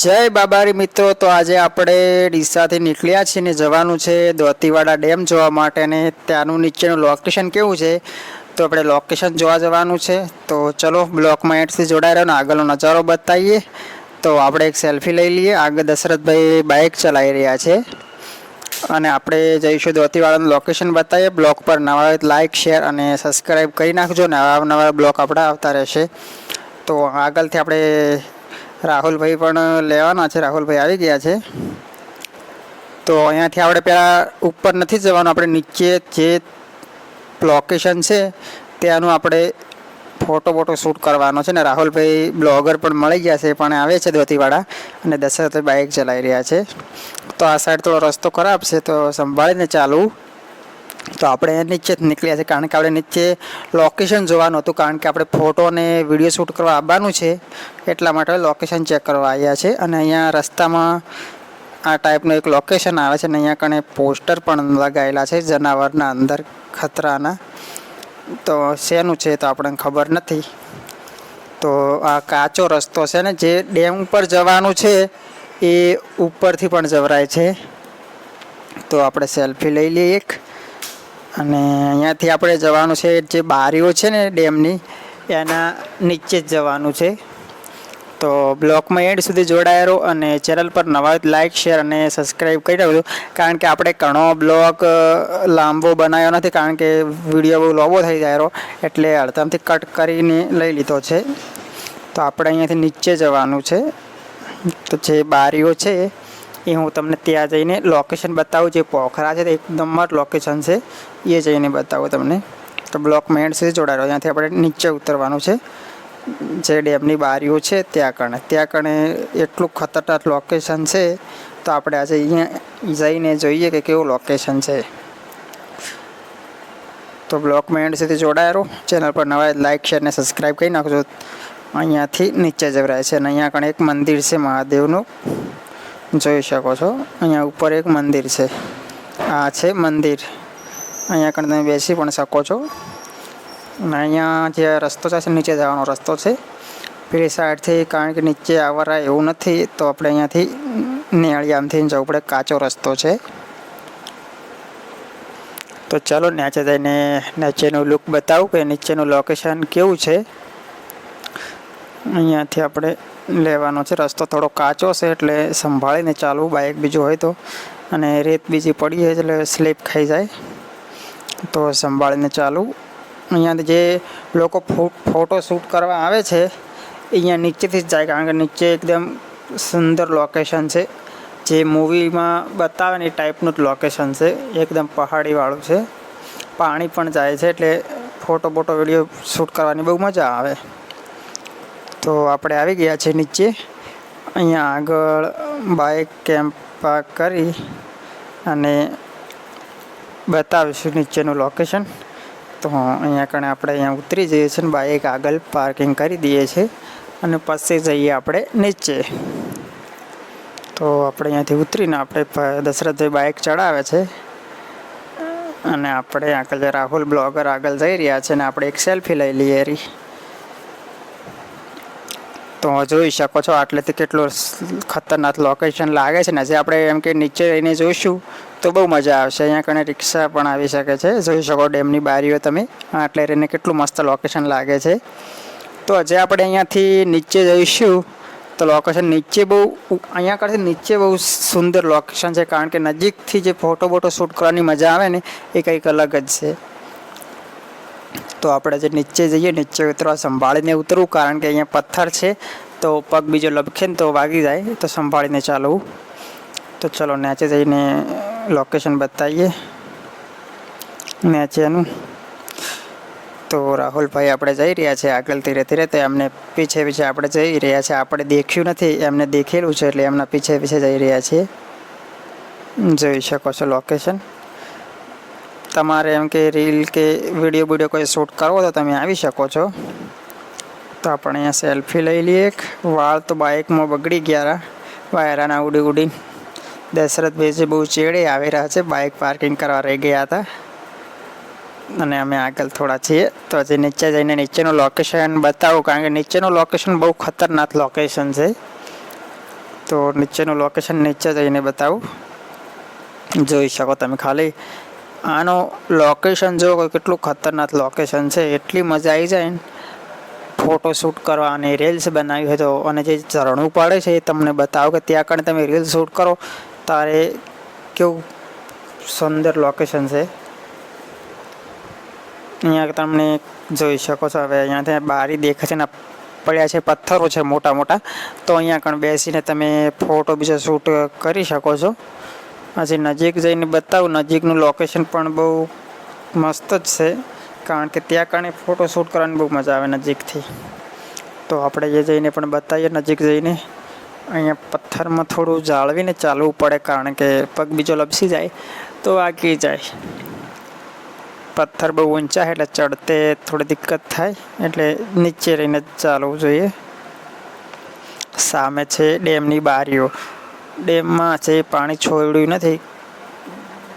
જય બાબારી મિત્રો, તો આજે આપણે ડીસાથી નીકળ્યા છીએ ને જવાનું છે દોતીવાડા ડેમ જોવા માટે અને ત્યાંનું નીચેનું લોકેશન કેવું છે તો આપણે લોકેશન જોવા જવાનું છે. તો ચલો બ્લોકમાં એન્ડથી જોડાઈ રહ્યો ને આગળનો નજારો બતાવીએ. તો આપણે એક સેલ્ફી લઈ લઈએ. આગળ દશરથભાઈ બાઇક ચલાવી રહ્યા છે અને આપણે જઈશું દોતીવાડાનું લોકેશન બતાવીએ. બ્લોગ પર નવા લાઇક શેર અને સબસ્ક્રાઈબ કરી નાખજો ને નવા બ્લોગ આપણા આવતા રહેશે. તો આગળથી આપણે રાહુલભાઈ પણ લેવાના છે. રાહુલભાઈ આવી ગયા છે. તો અહીંયાથી આપણે પહેલાં ઉપર નથી જવાનું, આપણે નીચે જે લોકેશન છે ત્યાંનું આપણે ફોટો શૂટ કરવાનો છે ને રાહુલભાઈ બ્લોગર પણ મળી ગયા છે, પણ આવે છે દોતીવાડા અને દશરથભાઈ બાઇક ચલાવી રહ્યા છે. તો આ સાઈડ થોડો રસ્તો ખરાબ છે તો સંભાળીને ચાલવું. તો આપણે નીચે જ નીકળ્યા છે કારણ કે આપણે નીચે લોકેશન જોવાનું હતું, કારણ કે આપણે ફોટો અને વિડીયો શૂટ કરવા આવવાનું છે એટલા માટે લોકેશન ચેક કરવા આવ્યા છે. અને અહીંયા રસ્તામાં આ ટાઈપનું એક લોકેશન આવે છે અને અહીંયા કણે પોસ્ટર પણ લગાવેલા છે જનાવરના અંદર ખતરાના. તો શેનું છે તો આપણને ખબર નથી. તો આ કાચો રસ્તો છે ને જે ડેમ ઉપર જવાનું છે એ ઉપરથી પણ જવરાય છે. તો આપણે સેલ્ફી લઈ લઈએ એક. અને અહીંયાથી આપણે જવાનું છે જે બારીઓ છે ને ડેમની એના નીચે જ જવાનું છે. તો બ્લોગમાં એન્ડ સુધી જોડાયા રહો અને ચેનલ પર નવા લાઇક શેર અને સબસ્ક્રાઈબ કરી રાખજો, કારણ કે આપણે ઘણો બ્લોગ લાંબો બનાવ્યો નથી, કારણ કે વિડીયો બહુ લાંબો થઈ જાય એટલે અડધામથી કટ કરીને લઈ લીધો છે. તો આપણે અહીંયાથી નીચે જવાનું છે. તો જે બારીઓ છે એ હું તમને ત્યાં જઈને લોકેશન બતાવું. જે પોખરા છે તે એકદમ મસ્ત લોકેશન છે, એ જઈને બતાવું તમને. તો બ્લોકમાં એન્ડ સુધી જોડાયેલો. ત્યાંથી આપણે નીચે ઉતરવાનું છે. જે ડેમની બારીઓ છે ત્યાં કણે એટલું ખતરનાક લોકેશન છે. તો આપણે આજે અહીંયા જઈને જોઈએ કે કેવું લોકેશન છે. તો બ્લોકમાં એન્ડ સુધી જોડાયેલો. ચેનલ પર નવા લાઇક શેર અને સબસ્ક્રાઈબ કરી નાખજો. અહીંયાથી નીચે જવરાય છે અને અહીંયા કણે એક મંદિર છે મહાદેવનું, જોઈ શકો છો. અહીંયા ઉપર એક મંદિર છે. આ છે મંદિર. અહીંયા કણે તમે બેસી પણ શકો છો. અને અહીંયા જે રસ્તો છે નીચે જવાનો રસ્તો છે પેલી સાઈડથી, કારણ કે નીચે આવરાય એવું નથી તો આપણે અહીંયાથી નેળિયામથી જવું પડે. કાચો રસ્તો છે. તો ચાલો નીચે જઈને નીચેનું લુક બતાવું કે નીચેનું લોકેશન કેવું છે. અહીંયાથી આપણે લેવાનો છે. રસ્તો થોડો કાચો છે એટલે સંભાળીને ચાલવું, બાઇક બીજું હોય તો. અને રેત બીજી પડી હોય એટલે સ્લીપ ખાઈ જાય, તો સંભાળીને ચાલવું. અહીંયાથી જે લોકો ફોટો શૂટ કરવા આવે છે અહીંયા નીચેથી જ જાય, કારણ કે નીચે એકદમ સુંદર લોકેશન છે. જે મૂવીમાં બતાવે ને એ ટાઈપનું જ લોકેશન છે. એકદમ પહાડીવાળું છે, પાણી પણ જાય છે એટલે ફોટો વિડીયો શૂટ કરવાની બહુ મજા આવે. તો આપણે આવી ગયા છે નીચે. અહીંયા આગળ બાઇક કેમ્પ પાર્ક કરી અને બતાવીશું નીચેનું લોકેશન. તો અહીંયા કણે આપણે અહીંયા ઉતરી જઈએ છીએ ને બાઇક આગળ પાર્કિંગ કરી દઈએ છીએ અને પછી જઈએ આપણે નીચે. તો આપણે અહીંયાથી ઉતરીને આપણે દશરથભાઈ બાઇક ચડાવે છે અને આપણે આગળ રાહુલ બ્લોગર આગળ જઈ રહ્યા છે અને આપણે એક સેલ્ફી લઈ લઈએ એરી. તો જોઈ શકો છો આટલેથી કેટલું ખતરનાક લોકેશન લાગે છે ને. જે આપણે એમ કે નીચે રહીને જોઈશું તો બહુ મજા આવશે. અહીંયા કણે રિક્ષા પણ આવી શકે છે. જોઈ શકો ડેમની બારીઓ તમે. આટલે રહીને કેટલું મસ્ત લોકેશન લાગે છે. તો હજી આપણે અહીંયાથી નીચે જઈશું તો લોકેશન નીચે બહુ અહીંયા કરતાં નીચે બહુ સુંદર લોકેશન છે, કારણ કે નજીકથી જે ફોટો શૂટ કરવાની મજા આવે ને એ કંઈક અલગ જ છે. તો આપણે જે નીચે જઈએ, નીચે ઉતરવા સંભાળીને ઉતરવું, કારણ કે અહીંયા પથ્થર છે તો પગ બીજો લપખે ને તો વાગી જાય, તો સંભાળીને ચાલવું. તો ચલો નીચે જઈને લોકેશન બતાવીએ નીચેનું. તો રાહુલભાઈ આપણે જઈ રહ્યા છે આગળ ધીરે ધીરે, તો એમને પીછે આપણે જઈ રહ્યા છે. આપણે દેખ્યું નથી, એમને દેખેલું છે એટલે એમના પીછે જઈ રહ્યા છીએ. જોઈ શકો છો લોકેશન. તમારે એમ કે રીલ કે વિડીયો કોઈ શૂટ કરવો તો તમે આવી શકો છો. તો આપણે અહીંયા સેલ્ફી લઈ લઈએ એક. વાળ તો બાઇકમાં બગડી ગયા, વાયરાના ઉડીને. દશરથભાઈ જે બહુ ચેડે આવી રહ્યા છે, બાઇક પાર્કિંગ કરવા રહી ગયા હતા અને અમે આગળ થોડા છીએ. તો હજી નીચે જઈને નીચેનું લોકેશન બતાવું, કારણ કે નીચેનું લોકેશન બહુ ખતરનાક લોકેશન છે. તો તો નીચેનું લોકેશન નીચે જઈને બતાવું, જોઈ શકો તમે. ખાલી આનો લોકેશન જો કેટલું ખતરનાક લોકેશન છે, એટલી મજા આવી જાય ને ફોટોશૂટ કરવા અને રીલ્સ બનાવી હોય તો. અને જે ઝરણું પડે છે એ તમને બતાવો કે ત્યાં કણે તમે રીલ્સ શૂટ કરો તારે કેવું સુંદર લોકેશન છે. અહીંયા તમને જોઈ શકો છો. હવે અહીંયાથી બારી દેખાય છે ને પડ્યા છે પથ્થરો છે મોટા મોટા, તો અહીંયા કણ બેસીને તમે ફોટો બીજો શૂટ કરી શકો છો. હજી નજીક જઈને બતાવું, નજીકનું લોકેશન પણ બહુ મસ્ત જ છે, કારણ કે ત્યાં કણે ફોટો શૂટ કરવાની બહુ મજા આવે નજીકથી. તો આપણે એ જઈને પણ બતાવીએ નજીક જઈને. અહીંયા પથ્થરમાં થોડું જાળવીને ચાલવું પડે, કારણ કે પગ બીજો લપસી જાય તો વાગી જાય. પથ્થર બહુ ઊંચા એટલે ચડતે થોડી દિક્કત થાય, એટલે નીચે રહીને જ ચાલવું જોઈએ. સામે છે ડેમની બારીઓ. ડેમમાં છે પાણી છોડ્યું નથી,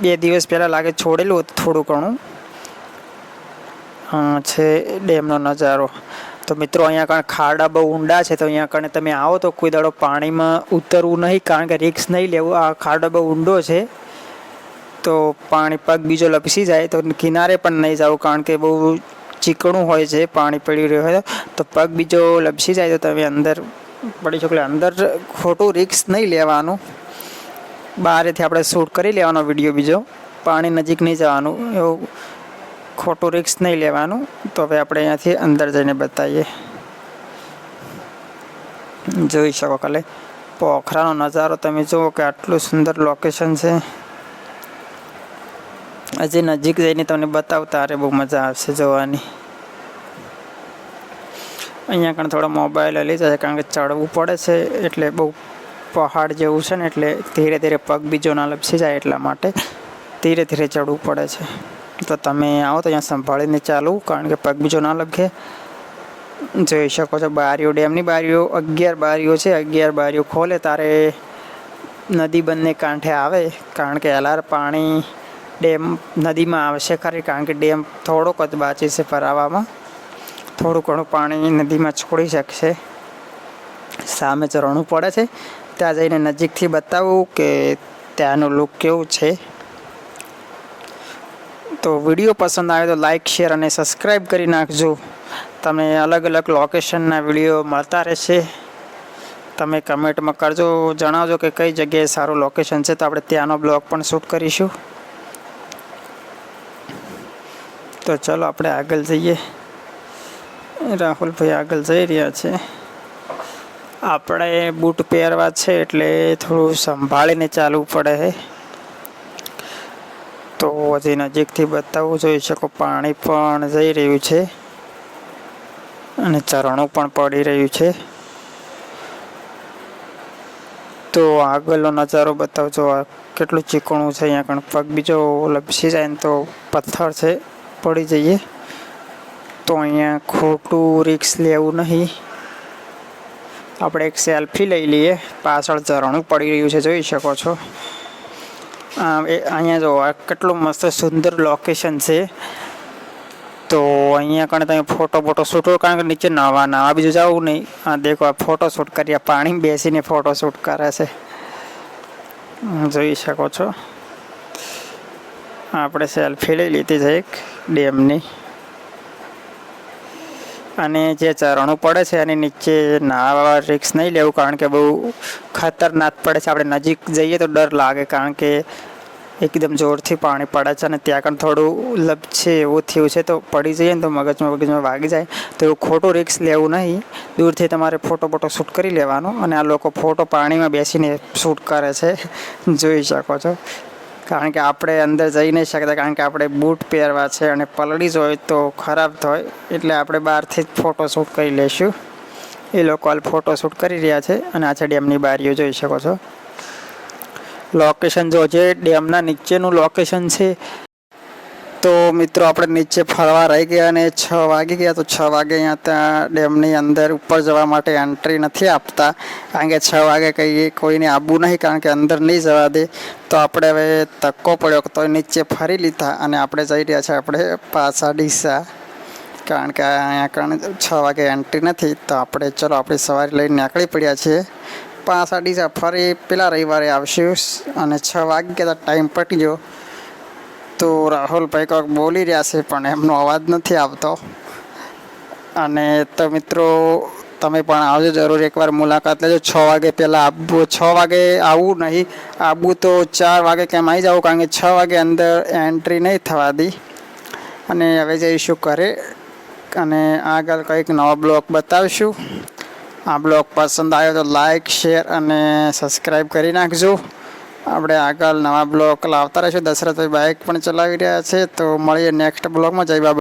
2 દિવસ પહેલાં લાગે છોડેલું હતું થોડું ઘણું. છે ડેમનો નજારો. તો મિત્રો અહીંયા કણ ખાડા બહુ ઊંડા છે, તો અહીંયા કણે તમે આવો તો કોઈ દાડો પાણીમાં ઉતરવું નહીં, કારણ કે રિસ્ક નહીં લેવું. આ ખાડો બહુ ઊંડો છે, તો પાણી પગ બીજો લપસી જાય તો કિનારે પણ નહીં જવું, કારણ કે બહુ ચીકણું હોય છે, પાણી પડી રહ્યું હોય તો પગ બીજો લપસી જાય તો તમે અંદર પડી શકો. અંદર ખોટું રિસ્ક નહીં લેવાનું, બહારેથી આપણે શૂટ કરી લેવાનો વિડીયો બીજો, પાણી નજીક નહીં જવાનું, એવું ખોટું રિસ્ક નહીં લેવાનું. તો હવે આપણે અહીંયાથી અંદર જઈને બતાવીએ. જોઈ શકો કાલે પોખરાનો નજારો તમે જુઓ કે આટલું સુંદર લોકેશન છે. હજી નજીક જઈને તમને બતાવું તારે બહુ મજા આવશે જોવાની. અહીંયા કણ થોડો મોબાઈલ લઈ જાય, કારણ કે ચડવું પડે છે, એટલે બહુ પહાડ જેવું છે ને, એટલે ધીરે ધીરે પગ બીજો ના લપસી જાય એટલા માટે ધીરે ધીરે ચડવું પડે છે. તો તમે આવો તો અહીંયા સંભાળીને ચાલવું, કારણ કે પગ બીજો ના લપકે. જોઈ શકો છો બારીઓ, ડેમની બારીઓ 11 બારીઓ છે. 11 બારીઓ ખોલે તારે નદી બંને કાંઠે આવે, કારણ કે એલાર પાણી ડેમ નદીમાં આવશે ખરી, કારણ કે ડેમ થોડોક જ બાકી છે ભરાવામાં, થોડું ઘણું પાણી નદીમાં છોડી શકશે. સામે ઝરણું પડે છે, ત્યાં જઈને નજીકથી બતાવું કે ત્યાંનું લુક કેવું છે. તો વિડીયો પસંદ આવે તો લાઈક, શેર અને સબસ્ક્રાઈબ કરી નાખજો. તમને અલગ અલગ લોકેશનના વિડીયો મળતા રહેશે. તમે કમેન્ટમાં કરજો, જણાવજો કે કઈ જગ્યાએ સારું લોકેશન છે, તો આપણે ત્યાંનો બ્લોગ પણ શૂટ કરીશું. તો ચલો આપણે આગળ જઈએ. રાહુલભાઈ આગળ જઈ રહ્યા છે. આપણે બૂટ પહેરવા છે એટલે થોડું સંભાળીને ચાલવું પડે છે. તો હજી નજીકથી બતાવું, જોઈ શકો પાણી પણ જઈ રહ્યું છે અને ઝરણું પણ પડી રહ્યું છે. તો આગળનો નજારો બતાવજો, કેટલું ચીકણું છે. અહીંયા કણ પગ બીજો લપસી જાય ને તો પથ્થર છે, પડી જઈએ. તો અહીંયા ખોટું રિસ્ક લેવું નહીં. આપણે એક સેલ્ફી લઈ લઈએ. પાછળ ઝરણું પડી રહ્યું છે, જોઈ શકો છો. અહીંયા જો કેટલું મસ્ત સુંદર લોકેશન છે. તો અહીંયા કણે તમે ફોટો શૂટ કરો, કારણ કે નીચે નાવા બીજું જવું નહીં. આ દેખો આ ફોટો શૂટ કરીએ, પાણીમાં બેસીને ફોટો શૂટ કરે છે, જોઈ શકો છો. આપણે સેલ્ફી લઈ લીધી છે એક ડેમની. અને જે ઝરણું પડે છે એની નીચે નાવા રિસ્ક નહીં લેવું, કારણ કે બહુ ખતરનાક પડે છે. આપણે નજીક જઈએ તો ડર લાગે, કારણ કે એકદમ જોરથી પાણી પડે છે અને ત્યાં પણ થોડું લપસે એવું થયું છે, તો પડી જઈએ ને તો મગજમાં વાગી જાય. તો એવું ખોટું રિસ્ક લેવું નહીં. દૂરથી તમારે ફોટો શૂટ કરી લેવાનું. અને આ લોકો ફોટો પાણીમાં બેસીને શૂટ કરે છે, જોઈ શકો છો. કારણ કે આપણે અંદર જઈ નહીં શકતા, કારણ કે આપણે બૂટ પહેરવા છે અને પલળી જ હોય તો ખરાબ થાય, એટલે આપણે બહારથી જ ફોટો શૂટ કરી લઈશું. એ લોકો હાલ ફોટો શૂટ કરી રહ્યા છે. અને આ છે ડેમની બારીઓ, જોઈ શકો છો. લોકેશન જો છે ડેમના નીચેનું લોકેશન છે. તો મિત્રો આપણે નીચે ફરવા રહી ગયા અને 6 વાગી ગયા. તો 6 વાગે અહીંયા ત્યાં ડેમની અંદર ઉપર જવા માટે એન્ટ્રી નથી આપતા, કારણ કે 6 વાગે કંઈ કોઈને આવવું નહીં, કારણ કે અંદર નહીં જવા દે. તો આપણે હવે ધક્કો પડ્યો તો નીચે ફરી લીધા અને આપણે જઈ રહ્યા છે આપણે પાછા ડીસા, કારણ કે અહીંયા કણ 6 વાગે એન્ટ્રી નથી. તો આપણે ચલો આપણી સવારી લઈને નીકળી પડ્યા છીએ પાછા ડીસા ફરી પેલા રવિવારે આવશું અને 6 વાગ્યા ટાઈમ પટી ગયો. તો રાહુલભાઈ કોઈક બોલી રહ્યા છે પણ એમનો અવાજ નથી આવતો. અને તો મિત્રો તમે પણ આવજો જરૂર, એકવાર મુલાકાત લેજો. 6 વાગે પહેલાં આવવું, 6 વાગે આવવું નહીં, આવવું તો 4 વાગે કેમ આવી જાવ, કારણ કે 6 વાગે અંદર એન્ટ્રી નહીં થવા દી. અને હવે જઈશું ઘરે અને આગળ કંઈક નવો બ્લોગ બતાવીશું. આ બ્લોગ પસંદ આવ્યો તો લાઈક, શેર અને સબસ્ક્રાઈબ કરી નાખજો. આપણે આગળ નવા બ્લોગ લાવતા રહીશું. દશરથભાઈ બાઇક પણ ચલાવી રહ્યા છે. તો મળીએ નેક્સ્ટ બ્લોગમાં. જય બાબા.